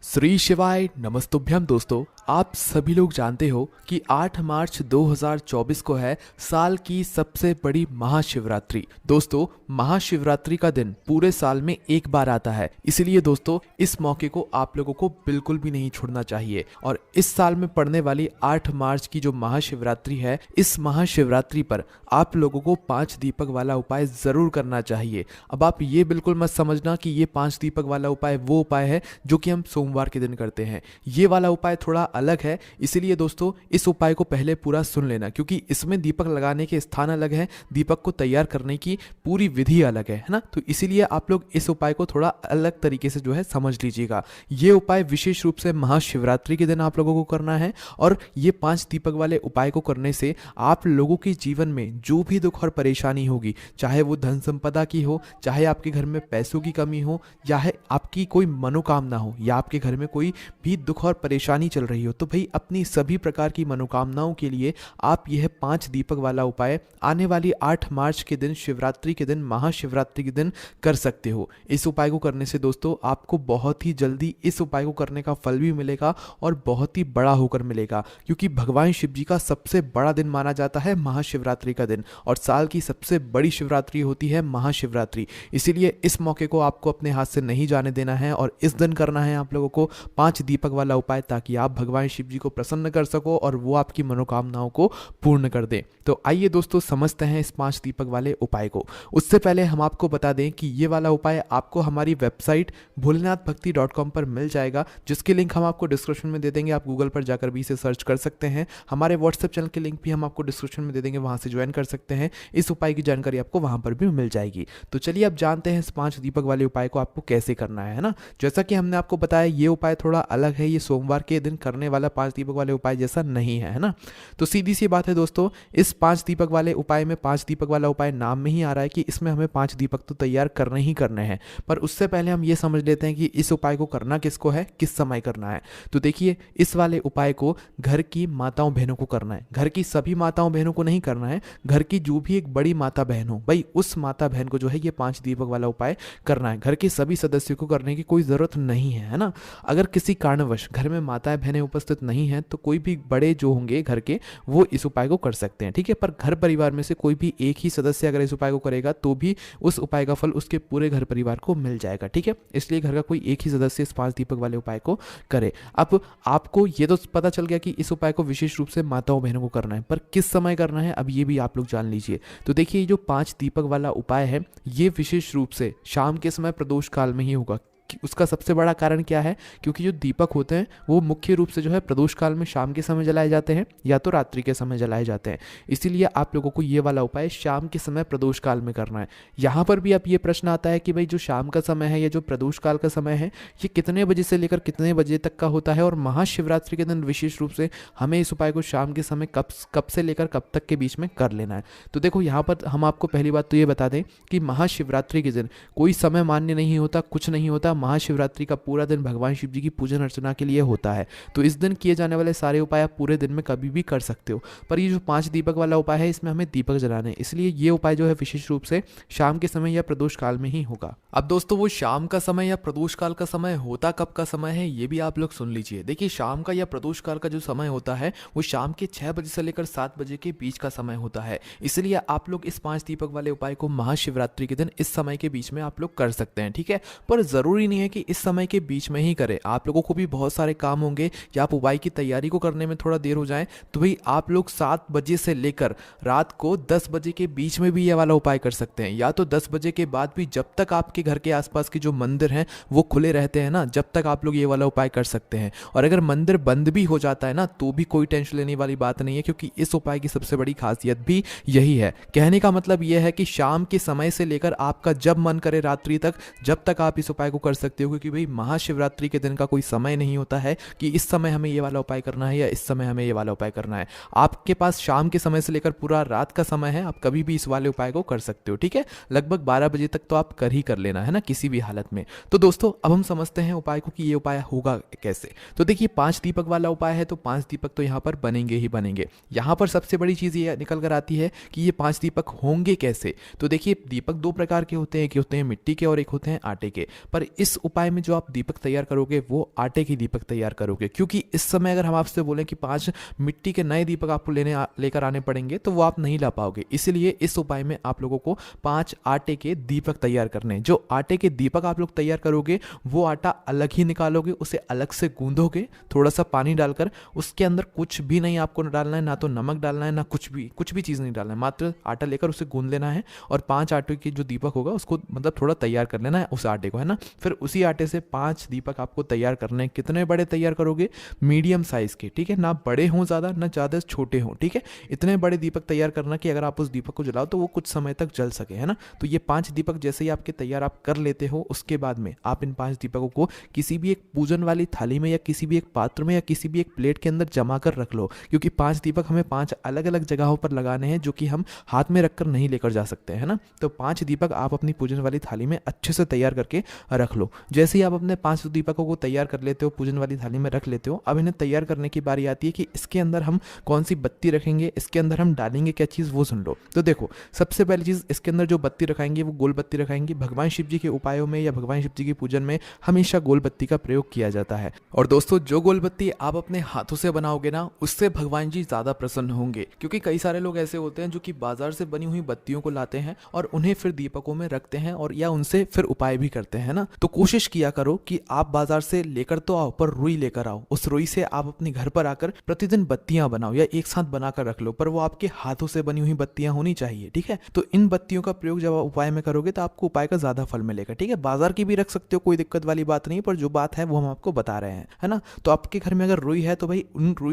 श्री शिवाय नमस्तुभ्यम। दोस्तों, आप सभी लोग जानते हो कि 8 मार्च 2024 को है साल की सबसे बड़ी महाशिवरात्रि। दोस्तों, महाशिवरात्रि का दिन पूरे साल में एक बार आता है, इसलिए दोस्तों इस मौके को आप लोगों को बिल्कुल भी नहीं छोड़ना चाहिए। और इस साल में पड़ने वाली 8 मार्च की जो महाशिवरात्रि है, इस महाशिवरात्रि पर आप लोगों को 5 दीपक वाला उपाय जरूर करना चाहिए। अब आप ये बिल्कुल मत समझना कि ये 5 दीपक वाला उपाय वो उपाय है जो कि हम सोमवार के दिन करते हैं। ये वाला उपाय थोड़ा अलग है, इसीलिए दोस्तों इस उपाय को पहले पूरा सुन लेना, क्योंकि इसमें दीपक लगाने के स्थान अलग है, दीपक को तैयार करने की पूरी विधि अलग है ना। तो इसीलिए आप लोग इस उपाय को थोड़ा अलग तरीके से जो है समझ लीजिएगा। ये उपाय विशेष रूप से महाशिवरात्रि के दिन आप लोगों को करना है, और ये 5 दीपक वाले उपाय को करने से आप लोगों के जीवन में जो भी दुख और परेशानी होगी, चाहे वो धन संपदा की हो, चाहे आपके घर में पैसों की कमी हो, या है आपकी कोई मनोकामना हो, या आपके घर में कोई भी दुख और परेशानी चल रही हो, तो भाई अपनी सभी प्रकार की मनोकामनाओं के लिए आप यह 5 दीपक वाला उपाय आने वाली 8 मार्च के दिन, शिवरात्रि के दिन, महाशिवरात्रि के दिन कर सकते हो। इस उपाय को करने से दोस्तों आपको बहुत ही जल्दी इस उपाय को करने का फल भी मिलेगा, और बहुत ही बड़ा होकर मिलेगा, क्योंकि भगवान शिव जी का सबसे बड़ा दिन माना जाता है महाशिवरात्रि का दिन, और साल की सबसे बड़ी शिवरात्रि होती है महाशिवरात्रि। इसीलिए इस मौके को आपको अपने हाथ से नहीं जाने देना है, और इस दिन करना है आप लोगों को 5 दीपक वाला उपाय, ताकि आप भगवान शिव जी को प्रसन्न कर सको और वो आपकी मनोकामनाओं को पूर्ण कर दे। तो आइए दोस्तों समझते हैं इस 5 दीपक वाले उपाय को। उससे पहले हम आपको बता दें कि ये वाला उपाय आपको हमारी वेबसाइट भोलेनाथभक्ति.com पर मिल जाएगा, जिसकी लिंक हम आपको डिस्क्रिप्शन में दे देंगे। आप गूगल पर जाकर भी इसे सर्च कर सकते हैं। हमारे व्हाट्सएप चैनल की लिंक भी हम आपको डिस्क्रिप्शन में दे देंगे, वहां से ज्वाइन कर सकते हैं। इस उपाय की जानकारी आपको वहां पर भी मिल जाएगी। तो चलिए अब जानते हैं इस 5 दीपक वाले उपाय को आपको कैसे करना है ना। जैसा कि हमने आपको बताया, ये उपाय थोड़ा अलग है, ये सोमवार के दिन करने वाला 5 दीपक वाले उपाय जैसा नहीं है ना। तो सीधी सी बात है दोस्तों, इस 5 दीपक वाले उपाय में 5 दीपक वाला उपाय नाम में ही आ रहा है कि इसमें हमें 5 दीपक तो तैयार करने ही करने हैं। पर उससे पहले हम ये समझ लेते हैं कि इस उपाय को करना किसको है, किस समय करना है। तो देखिए, इस वाले उपाय को घर की माताओं बहनों को करना है। घर की सभी माताओं बहनों को नहीं करना है, घर की जो भी एक बड़ी माता बहन हो, भाई उस माता बहन को जो है ये 5 दीपक वाला उपाय करना है। घर के सभी सदस्यों को करने की कोई जरूरत नहीं है ना। अगर किसी कारणवश घर में माताएं बहनें उपस्थित नहीं हैं, तो कोई भी बड़े जो होंगे घर के, वो इस उपाय को कर सकते हैं, ठीक है। पर घर परिवार में से कोई भी एक ही सदस्य अगर इस उपाय को करेगा, तो भी उस उपाय का फल उसके पूरे घर परिवार को मिल जाएगा, ठीक है। इसलिए घर का कोई एक ही सदस्य इस 5 दीपक वाले उपाय को करे। अब आपको ये तो पता चल गया कि इस उपाय को विशेष रूप से माताओं बहनों को करना है, पर किस समय करना है, अब ये भी आप लोग जान लीजिए। तो देखिए, ये जो 5 दीपक वाला उपाय है, ये विशेष रूप से शाम के समय प्रदोष काल में ही होगा। उसका सबसे बड़ा कारण क्या है, क्योंकि जो दीपक होते हैं वो मुख्य रूप से जो है प्रदोष काल में शाम के समय जलाए जाते हैं, या तो रात्रि के समय जलाए जाते हैं। इसीलिए आप लोगों को ये वाला उपाय शाम के समय प्रदोष काल में करना है। यहाँ पर भी अब ये प्रश्न आता है कि भाई जो शाम का समय है या जो प्रदोष काल का समय है, ये कितने बजे से लेकर कितने बजे तक का होता है, और महाशिवरात्रि के दिन विशेष रूप से हमें इस उपाय को शाम के समय कब से लेकर कब तक के बीच में कर लेना है। तो देखो, यहाँ पर हम आपको पहली बात तो ये बता दें कि महाशिवरात्रि के दिन कोई समय मान्य नहीं होता, कुछ नहीं होता। महाशिवरात्रि का पूरा दिन भगवान शिव जी की पूजन अर्चना के लिए होता है। तो इस दिन किए जाने वाले सारे उपाय आप पूरे दिन में कभी भी कर सकते हो। पर ये जो 5 दीपक वाला उपाय है, इसमें हमें दीपक जलाने हैं, इसलिए ये उपाय जो है विशेष रूप से शाम के समय या प्रदोष काल में ही होगा। अब दोस्तों, वो शाम का समय या प्रदोष काल का समय होता कब का समय है, ये भी आप लोग सुन लीजिए। देखिए, शाम का या प्रदोष काल का जो समय होता है, वो शाम के 6 बजे से लेकर 7 बजे के बीच का समय होता है। इसलिए आप लोग इस 5 दीपक वाले उपाय को महाशिवरात्रि के दिन इस समय के बीच में आप लोग कर सकते हैं, ठीक है। पर जरूरी नहीं है कि इस समय के बीच में ही करें। आप लोगों को भी बहुत सारे काम होंगे, या आप उपाय की तैयारी को करने में थोड़ा देर हो जाए, तो भाई आप लोग 7 बजे से लेकर रात को 10 बजे के बीच में भी ये वाला उपाय कर सकते हैं, या तो 10 बजे के बाद भी, जब तक आपके घर के आसपास के जो मंदिर हैं वो खुले रहते हैं ना, जब तक आप लोग ये वाला उपाय कर सकते हैं। और अगर मंदिर बंद भी हो जाता है ना, तो भी कोई टेंशन लेने वाली बात नहीं है, क्योंकि इस उपाय की सबसे बड़ी खासियत भी यही है। कहने का मतलब यह है कि शाम के समय से लेकर आपका जब मन करे रात्रि तक, जब तक आप इस उपाय को कर सकते हो, क्योंकि भाई महाशिवरात्रि के दिन का कोई समय नहीं होता है कि इस समय हमें ये वाला उपाय करना है या इस समय हमें ये वाला उपाय करना है। आपके पास शाम के समय से लेकर पूरा रात का समय है, आप कभी भी इस वाले उपाय को कर सकते हो, ठीक है। लगभग 12 बजे तक तो आप कर ही कर लेना है ना, किसी भी हालत में। तो दोस्तों, अब हम समझते हैं उपाय को कि ये उपाय होगा कैसे। तो देखिए, 5 दीपक वाला उपाय है, तो 5 दीपक तो यहाँ पर बनेंगे ही बनेंगे। यहाँ पर सबसे बड़ी चीज ये निकल कर आती है कि ये 5 दीपक होंगे कैसे। तो देखिए, दीपक 2 प्रकार के होते हैं, एक होते हैं मिट्टी के और एक होते हैं आटे के। पर इस इस उपाय में जो आप दीपक तैयार करोगे वो आटे की दीपक तैयार करोगे, क्योंकि इस समय अगर हम आपसे बोलें कि 5 मिट्टी के नए दीपक आपको लेकर आने पड़ेंगे तो वो आप नहीं ला पाओगे। इसीलिए इस उपाय में आप लोगों को 5 आटे के दीपक तैयार करने हैं। जो आटे के दीपक आप लोग तैयार करोगे वो आटा अलग ही निकालोगे, उसे अलग से गूंदोगे थोड़ा सा पानी डालकर। उसके अंदर कुछ भी नहीं आपको डालना है, ना तो नमक डालना है, ना कुछ भी चीज़ नहीं डालना है, मात्र आटा लेकर उसे गूंद लेना है और 5 आटे के जो दीपक होगा उसको मतलब थोड़ा तैयार कर लेना है उस आटे को, है ना। फिर उसी आटे से 5 दीपक आपको तैयार करने हैं। कितने बड़े तैयार करोगे? मीडियम साइज के, ठीक है, ना बड़े हों ज़्यादा ना ज़्यादा छोटे हों, ठीक है। इतने बड़े दीपक तैयार करना कि अगर आप उस दीपक को जलाओ तो वो कुछ समय तक जल सके, है ना। तो ये 5 दीपक जैसे ही आपके तैयार आप कर लेते हो, उसके बाद में आप इन 5 दीपकों को किसी भी एक पूजन वाली थाली में या किसी भी एक पात्र में या किसी भी एक प्लेट के अंदर जमा कर रख लो, क्योंकि 5 दीपक हमें 5 अलग अलग जगहों पर लगाने हैं जो कि हम हाथ में रखकर नहीं लेकर जा सकते हैं ना। तो 5 दीपक आप अपनी पूजन वाली थाली में अच्छे से तैयार करके रख लो। जैसे ही आप अपने 5 दीपकों को तैयार कर लेते हो, पूजन वाली थाली में रख लेते हो, अब इन्हें तैयार करने की बारी आती है कि इसके अंदर हम कौन सी बत्ती रखेंगे, इसके अंदर हम डालेंगे क्या चीज़, वो सुन लो। तो देखो, सबसे पहली चीज़ इसके अंदर जो बत्ती रखाएंगे वो गोल बत्ती रखाएंगे। भगवान शिव जी के उपायों में या भगवान शिव जी की पूजन में हमेशा गोल बत्ती का प्रयोग किया जाता है। और दोस्तों, जो गोल बत्ती आप अपने हाथों से बनाओगे ना, उससे भगवान जी ज़्यादा प्रसन्न होंगे, क्योंकि कई सारे लोग ऐसे होते हैं जो कि बाजार से बनी हुई बत्तियों को लाते हैं और उन्हें फिर दीपकों में रखते हैं और या उनसे फिर उपाय भी करते हैं ना। तो कोशिश किया करो कि आप बाजार से लेकर तो आओ, पर रुई लेकर आओ। उस रुई से आप अपने घर पर आकर प्रतिदिन बत्तियां बनाओ या एक साथ बनाकर रख लो, पर वो आपके हाथों से बनी हुई बत्तियां होनी चाहिए, ठीक है। तो इन बत्तियों का प्रयोग जब आप उपाय में करोगे तो आपको उपाय का ज्यादा फल मिलेगा, ठीक है। बाजार की भी रख सकते हो, कोई दिक्कत वाली बात नहीं, पर जो बात है वो हम आपको बता रहे हैं, है ना। तो आपके घर में अगर रुई है तो भाई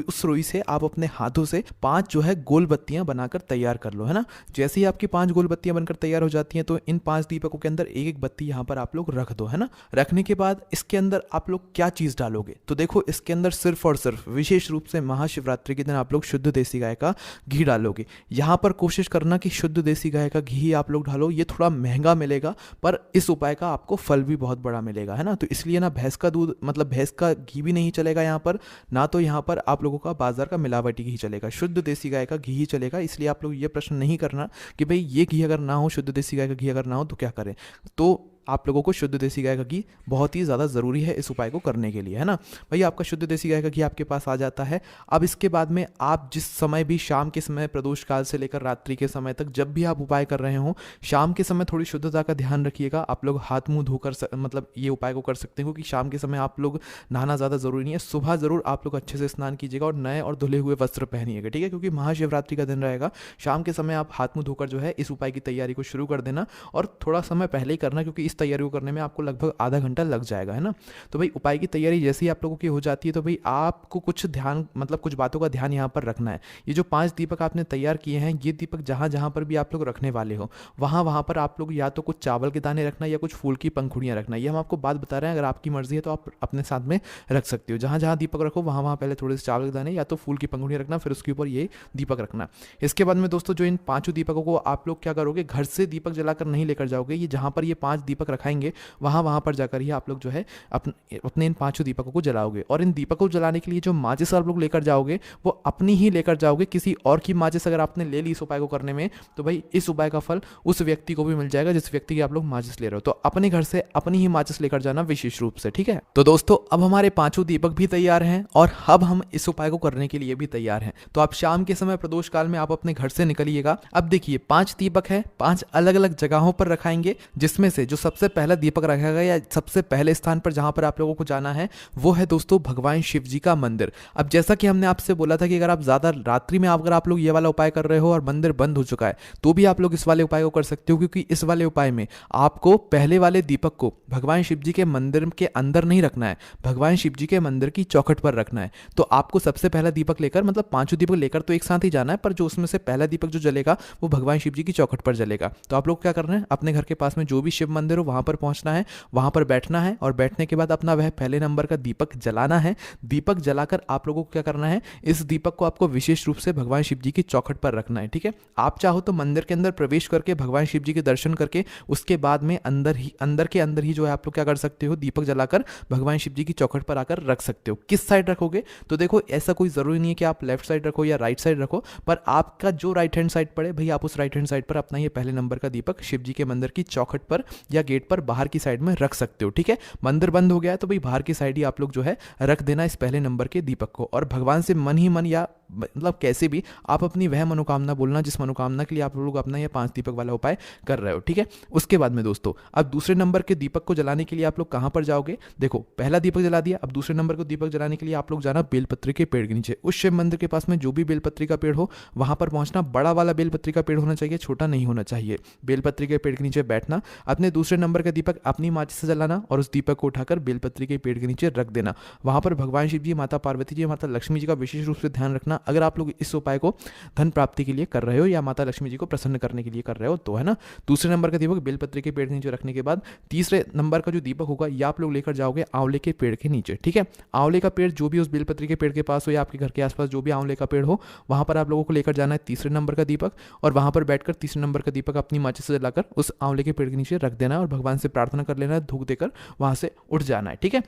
उस रुई से आप अपने हाथों से 5 जो है गोल बत्तियां बनाकर तैयार कर लो, है ना। जैसे ही आपकी 5 गोल बत्तियां बनकर तैयार हो जाती हैं तो इन 5 दीपकों के अंदर एक एक बत्ती यहाँ पर आप लोग रख दो, है ना। रखने के बाद इसके अंदर आप लोग क्या चीज डालोगे, तो देखो इसके अंदर सिर्फ और सिर्फ विशेष रूप से महाशिवरात्रि के दिन आप लोग शुद्ध देसी गाय का घी डालोगे। यहाँ पर कोशिश करना कि शुद्ध देसी गाय का घी आप लोग डालो। ये थोड़ा महंगा मिलेगा पर इस उपाय का आपको फल भी बहुत बड़ा मिलेगा, है ना। तो इसलिए ना भैंस का दूध मतलब भैंस का घी भी नहीं चलेगा यहाँ पर, ना तो यहाँ पर आप लोगों का बाजार का मिलावटी घी चलेगा, शुद्ध देसी गाय का घी ही चलेगा। इसलिए आप लोग ये प्रश्न नहीं करना कि भाई ये घी अगर ना हो, शुद्ध देसी गाय का घी अगर ना हो तो क्या करें। तो आप लोगों को शुद्ध देसी गाय का घी बहुत ही ज़्यादा ज़रूरी है इस उपाय को करने के लिए, है ना। भाई आपका शुद्ध देसी गाय का घी आपके पास आ जाता है। अब इसके बाद में आप जिस समय भी, शाम के समय, प्रदोष काल से लेकर रात्रि के समय तक जब भी आप उपाय कर रहे हो, शाम के समय थोड़ी शुद्धता का ध्यान रखिएगा। आप लोग हाथ मुंह धोकर मतलब ये उपाय को कर सकते हो, क्योंकि शाम के समय आप लोग नहाना ज़्यादा ज़रूरी नहीं है। सुबह ज़रूर आप लोग अच्छे से स्नान कीजिएगा और नए और धुले हुए वस्त्र पहनिएगा, ठीक है, क्योंकि महाशिवरात्रि का दिन रहेगा। शाम के समय आप हाथ मुंह धोकर जो है इस उपाय की तैयारी को शुरू कर देना और थोड़ा समय पहले ही करना, क्योंकि इस तैयारी को करने में आपको लगभग आधा घंटा लग जाएगा, है ना। तो भाई उपाय की तैयारी जैसे ही आप लोगों की हो जाती है तो भाई आपको कुछ ध्यान मतलब कुछ बातों का ध्यान यहाँ पर रखना है। ये जो 5 दीपक आपने तैयार किए हैं, ये दीपक जहाँ जहाँ पर भी आप लोग रखने वाले हो वहाँ पर आप लोग या तो कुछ चावल के दाने रखना या कुछ फूल की पंखुड़ियाँ रखना। ये हम आपको बात बता रहे हैं, अगर आपकी मर्जी है तो आप अपने साथ में रख सकते हो। जहाँ जहाँ दीपक रखो वहाँ पहले थोड़े से चावल के दाने या तो फूल की पंखुड़ियाँ रखना, फिर उसके ऊपर ये दीपक रखना। इसके बाद में दोस्तों, जो इन 5 दीपकों को आप लोग क्या करोगे, घर से दीपक जलाकर नहीं लेकर जाओगे। ये जहाँ पर ये 5 दीपक रखाएंगे वहाँ पर जाकर ही आप लोग जो है अपने इन 5 दीपकों को जलाओगे। और इन दीपकों को जलाने के लिए जो माचिस आप लोग लेकर जाओगे वो अपनी ही लेकर जाओगे। किसी और की माचिस अगर आपने ले ली इस उपाय को करने में तो भाई इस उपाय का फल उस व्यक्ति को भी मिल जाएगा जिस व्यक्ति की आप लोग माचिस ले रहे हो। तो अपने घर से अपनी ही माचिस लेकर जाना विशेष रूप से, ठीक है। तो दोस्तों, अब हमारे 5 दीपक भी तैयार हैं और अब हम इस उपाय को करने के लिए भी तैयार हैं। तो आप शाम के समय प्रदोष काल में आप अपने घर से निकलिएगा। अब देखिए 5 दीपक है, 5 अलग अलग जगहों पर रखाएंगे, जिसमें से जो सबसे पहला दीपक रखेगा या सबसे पहले स्थान पर जहां पर आप लोगों को जाना है वो है दोस्तों भगवान शिव जी का मंदिर। अब जैसा कि हमने आपसे बोला था कि अगर आप ज्यादा रात्रि में अगर आप लोग ये वाला उपाय कर रहे हो और मंदिर बंद हो चुका है तो भी आप लोग इस वाले उपाय को कर सकते हो, क्योंकि इस वाले उपाय में आपको पहले वाले दीपक को भगवान शिव जी के मंदिर के अंदर नहीं रखना है, भगवान शिव जी के मंदिर की चौखट पर रखना है। तो आपको सबसे पहला दीपक लेकर मतलब 5 दीपक लेकर तो एक साथ ही जाना है, पर जो उसमें से पहला दीपक जो जलेगा वो भगवान शिव जी की चौखट पर जलेगा। तो आप लोग क्या करना है, अपने घर के पास में जो भी शिव मंदिर हो वहां पर पहुंचना है, वहां पर बैठना है और बैठने के बाद अपना वह पहले नंबर का दीपक जलाना है। दीपक जलाकर आप लोगों को क्या करना है, इस दीपक को आपको विशेष रूप से भगवान शिव जी की चौखट पर रखना है, ठीक है। आप चाहो तो मंदिर के अंदर प्रवेश करके भगवान शिव जी के दर्शन करके उसके बाद में अंदर के अंदर ही जो है आप लोग क्या कर सकते हो, दीपक जलाकर भगवान शिव जी की चौखट पर आकर रख सकते हो। किस साइड रखोगे, तो देखो ऐसा कोई जरूरी नहीं है कि आप लेफ्ट साइड रखो या राइट साइड रखो, पर आपका जो राइट हैंड साइड पड़े भाई आप उस राइट हैंड साइड पर अपना ये पहले नंबर का दीपक शिव जी के मंदिर की चौखट पर या गेट पर बाहर की साइड में रख सकते हो। ठीक है, मंदिर बंद हो गया है तो भाई बाहर की साइड ही आप लोग जो है रख देना इस पहले नंबर के दीपक को। और भगवान से मन ही मन या मतलब कैसे भी आप अपनी वह मनोकामना बोलना जिस मनोकामना के लिए आप लोग अपना ये 5 दीपक वाला उपाय कर रहे हो। ठीक है, उसके बाद में दोस्तों अब दूसरे नंबर के दीपक को जलाने के लिए आप लोग कहां पर जाओगे? देखो, पहला दीपक जला दिया, अब दूसरे नंबर को दीपक जलाने के लिए आप लोग जाना बेलपत्री के पेड़ के नीचे। उस शिव मंदिर के पास में जो भी बेलपत्री का पेड़ हो वहां पर पहुंचना। बड़ा वाला बेलपत्री का पेड़ होना चाहिए, छोटा नहीं होना चाहिए। बेलपत्री के पेड़ के नीचे बैठना, अपने दूसरे नंबर का दीपक अपनी माचिस से जलाना और उस दीपक को उठाकर बेलपत्री के पेड़ के नीचे रख देना। वहां पर भगवान शिव जी, माता पार्वती जी, माता लक्ष्मी जी का विशेष रूप से ध्यान रखना। अगर आप लोग इस उपाय को धन प्राप्ति के लिए कर रहे हो या माता लक्ष्मी जी को प्रसन्न करने के लिए कर रहे हो तो, है ना। दूसरे नंबर का दीपक बेलपत्री के पेड़ के नीचे रखने के बाद तीसरे नंबर का जो दीपक होगा ये आप लोग लेकर जाओगे आंवले के पेड़ के नीचे। ठीक है, आंवले का पेड़ जो भी उस बेलपत्री के पेड़ के पास हो या आपके घर के आसपास जो भी आंवले का पेड़ हो वहां पर आप लोगों को लेकर जाना है तीसरे नंबर का दीपक, और वहां पर बैठकर तीसरे नंबर का दीपक अपनी माचिस से जलाकर उस आंवले के पेड़ के नीचे रख देना और भगवान से प्रार्थना कर लेना है, धूप देकर वहां से उठ जाना है। ठीक है,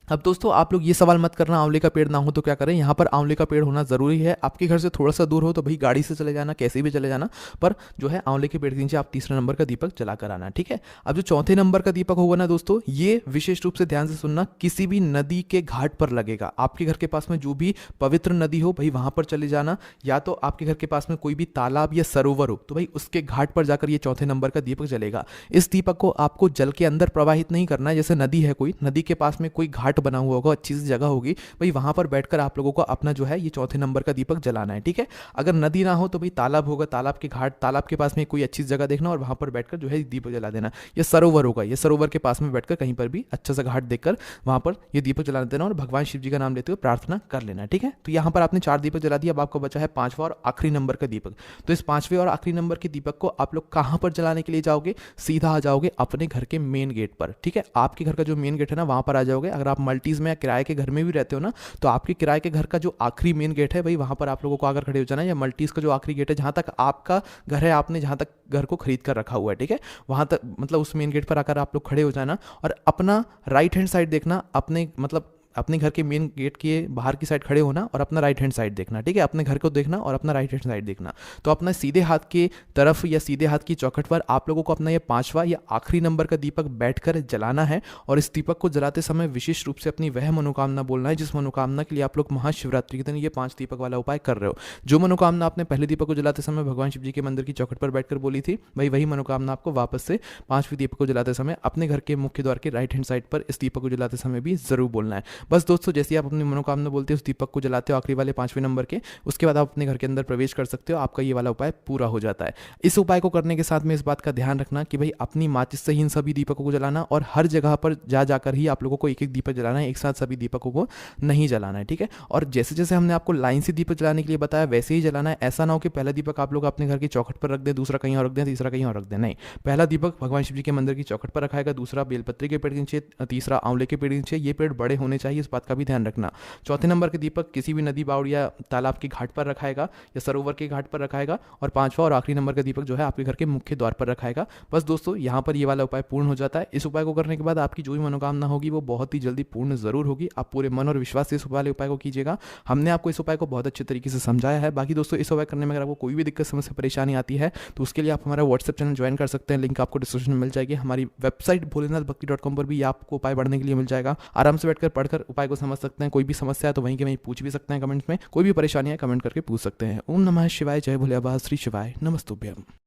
अब दोस्तों आप लोग ये सवाल मत करना आंवले का पेड़ ना हो तो क्या करें। यहाँ पर आंवले का पेड़ होना जरूरी है। आपके घर से थोड़ा सा दूर हो तो भाई गाड़ी से चले जाना, कैसे भी चले जाना, पर जो है आंवले के पेड़ के नीचे आप तीसरे नंबर का दीपक जला कर आना। ठीक है, अब जो चौथे नंबर का दीपक होगा ना दोस्तों, ये विशेष रूप से ध्यान से सुनना, किसी भी नदी के घाट पर लगेगा। आपके घर के पास में जो भी पवित्र नदी हो भाई वहां पर चले जाना, या तो आपके घर के पास में कोई भी तालाब या सरोवर हो तो भाई उसके घाट पर जाकर ये चौथे नंबर का दीपक जलेगा। इस दीपक को आपको जल के अंदर प्रवाहित नहीं करना है। जैसे नदी है, कोई नदी के पास में कोई घाट बना हुआ होगा, अच्छी जगह होगी भाई वहां पर बैठकर आप लोगों को अपना जो है ये चौथे नंबर का दीपक जलाना है। ठीक है, अगर नदी ना हो तो भाई तालाब होगा, तालाब के घाट, तालाब के पास में कोई अच्छी जगह देखना और वहां पर बैठकर जो है दीपक जला देना। ये सरोवर होगा, ये सरोवर के पास में बैठकर कहीं पर भी अच्छा सा घाट देखकर वहां पर ये दीपक जला देना और भगवान शिव जी का नाम लेते हुए प्रार्थना कर लेना। ठीक है, तो यहां पर आपने 4 दीपक जला दिया, अब आपको बचा है 5वां और आखिरी नंबर का दीपक। तो इस 5वें और आखिरी नंबर के दीपक को आप लोग कहां पर जलाने के लिए जाओगे? सीधा आ जाओगे अपने घर के मेन गेट पर। ठीक है, आपके घर का जो मेन गेट है ना वहां पर आ जाओगे। अगर आप मल्टीज में या किराए के घर में भी रहते हो ना तो आपके किराए के घर का जो आखिरी मेन गेट है भाई वहां पर आप लोगों को आकर खड़े हो जाना है, या मल्टीज का जो आखिरी गेट है जहां तक आपका घर है, आपने जहां तक घर को खरीद कर रखा हुआ है। ठीक है, वहां तक मतलब उस मेन गेट पर आकर आप लोग खड़े हो जाना और अपना राइट हैंड साइड देखना, अपने मतलब अपने घर के मेन गेट के बाहर की साइड खड़े होना और अपना राइट हैंड साइड देखना। ठीक है, अपने घर को देखना और अपना राइट हैंड साइड देखना। तो अपना सीधे हाथ के तरफ या सीधे हाथ की चौखट पर आप लोगों को अपना ये 5वां या आखिरी नंबर का दीपक बैठकर जलाना है। और इस दीपक को जलाते समय विशेष रूप से अपनी वह मनोकामना बोलना है जिस मनोकामना के लिए आप लोग महाशिवरात्रि के दिन ये 5 दीपक वाला उपाय कर रहे हो। जो मनोकामना आपने पहले दीपक को जलाते समय भगवान शिव जी के मंदिर की चौखट पर बैठकर बोली थी भाई वही मनोकामना आपको वापस से 5वें दीपक को जलाते समय अपने घर के मुख्य द्वार के राइट हैंड साइड पर इस दीपक को जलाते समय भी जरूर बोलना है। बस दोस्तों, जैसे आप अपनी मनोकामना बोलते हो उस दीपक को जलाते हो आखिरी वाले 5वें नंबर के, उसके बाद आप अपने घर के अंदर प्रवेश कर सकते हो, आपका ये वाला उपाय पूरा हो जाता है। इस उपाय को करने के साथ में इस बात का ध्यान रखना कि भाई अपनी माचिस से ही इन सभी दीपकों को जलाना और हर जगह पर जा जाकर ही आप लोगों को एक एक दीपक जलाना है, एक साथ सभी दीपकों को नहीं जलाना है। ठीक है, और जैसे जैसे हमने आपको लाइन से दीपक जलाने के लिए बताया वैसे ही जलाना है। ऐसा ना हो कि पहला दीपक आप लोग अपने घर की चौखट पर रख दें, दूसरा कहीं और रख दें, तीसरा कहीं और रख दें। नहीं, पहला दीपक भगवान शिव जी के मंदिर की चौखट पर रखाएगा, दूसरा बेलपत्री के पेड़ के नीचे, तीसरा आंवले के पेड़ के नीचे। ये पेड़ बड़े होने चाहिए, इस बात का भी ध्यान रखना। चौथे नंबर के दीपक किसी भी नदी बावड़ या तालाब के घाट पर रखाएगा या सरोवर के घाट पर रखाएगा, और 5वां और आखिरी नंबर का दीपक जो है आपके घर के मुख्य द्वार पर रखाएगा। बस दोस्तों, यहाँ पर ये वाला उपाय पूर्ण हो जाता है। इस उपाय को करने के बाद आपकी जो भी मनोकामना होगी वो बहुत ही जल्दी पूर्ण जरूर होगी। आप पूरे मन और विश्वास से इस वाले उपाय को कीजिएगा। हमने आपको इस उपाय को बहुत अच्छे तरीके से समझाया है। बाकी दोस्तों, इस उपाय करने में अगर आपको कोई भी दिक्कत, समस्या, परेशानी आती है तो उसके लिए आप हमारा व्हाट्सएप चैनल ज्वाइन कर सकते हैं, लिंक आपको डिस्क्रिप्शन में मिल जाएगी। हमारी वेबसाइट भोलेनाथभक्ति.com पर भी आपको उपाय पढ़ने के लिए मिल जाएगा। आराम से बैठकर पढ़कर उपाय को समझ सकते हैं। कोई भी समस्या है तो वहीं के वहीं पूछ भी सकते हैं कमेंट्स में, कोई भी परेशानी है कमेंट करके पूछ सकते हैं। ओम नमः शिवाय, जय भोले बाबा, श्री शिवाय, नमस्तुभ्यम।